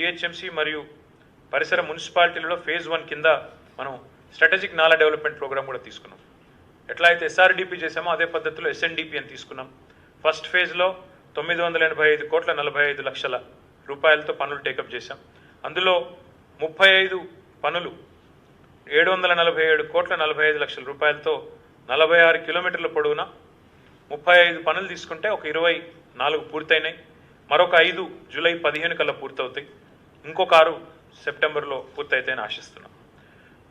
GHMC మరియు పరిసర మున్సిపాలిటీలలో phase 1 కింద మనం స్ట్రాటజిక్ నాలా డెవలప్మెంట్ ప్రోగ్రామ్ కూడా తీసుకున్నాం. ఎట్లా అయితే ఎస్ఆర్డిపి చేసామో అదే పద్ధతిలో ఎస్ఎన్డిపి అని తీసుకున్నాం. ఫస్ట్ ఫేజ్లో 985 కోట్ల 45 లక్షల రూపాయలతో పనులు టేకప్ చేశాం. అందులో 35 పనులు 747 కోట్ల 45 లక్షల రూపాయలతో 46 కిలోమీటర్ల పొడవున 35 పనులు తీసుకుంటే ఒక 24 పూర్తయినాయి. మరొక 5 జూలై 15 కల్లా పూర్తవుతాయి. ఇంకొక 6 సెప్టెంబర్లో పూర్తయితాయని ఆశిస్తున్నాం.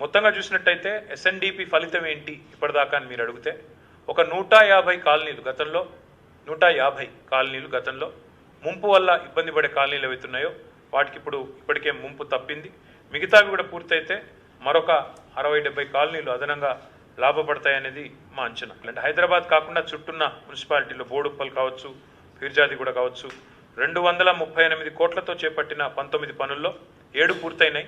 మొత్తంగా చూసినట్టయితే ఎస్ఎన్డిపి ఫలితం ఏంటి ఇప్పటిదాకా అని మీరు అడిగితే, ఒక 150 కాలనీలు గతంలో 150 కాలనీలు గతంలో ముంపు వల్ల ఇబ్బంది పడే కాలనీలు ఏవైతున్నాయో వాటికి ఇప్పటికే ముంపు తప్పింది. మిగతావి కూడా పూర్తయితే మరొక 60-70 కాలనీలు అదనంగా లాభపడతాయనేది మా అంచనా. అంటే హైదరాబాద్ కాకుండా చుట్టున్న మున్సిపాలిటీలో బోడుప్పల్ కావచ్చు, ఫిర్జాదిగూడ కావచ్చు, 238 కోట్లతో చేపట్టిన 19 పనుల్లో 7 పూర్తయినాయి,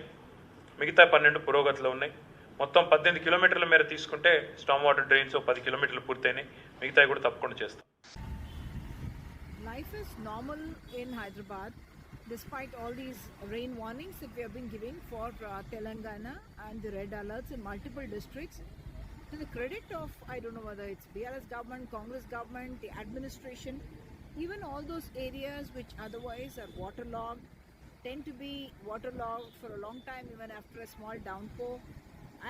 మిగతా 12 పురోగతిలో ఉన్నాయి. మొత్తం 18 కిలోమీటర్ల మేర తీసుకుంటే స్టామ్ వాటర్ డ్రైన్స్ 10 కిలోమీటర్లు పూర్తయినాయి, మిగతాయి కూడా తప్పకుండా చేస్తాం. Life is normal in Hyderabad despite all these rain warnings that we have been giving for Telangana and the red alerts in multiple districts. To the credit of, I don't know whether it's BRS government, Congress government, the administration, even all those areas which otherwise are waterlogged tend to be waterlogged for a long time even after a small downpour.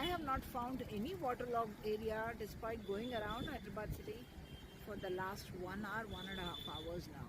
I have not found any waterlogged area despite going around Hyderabad city for the last 1 hour, 1.5 hours now.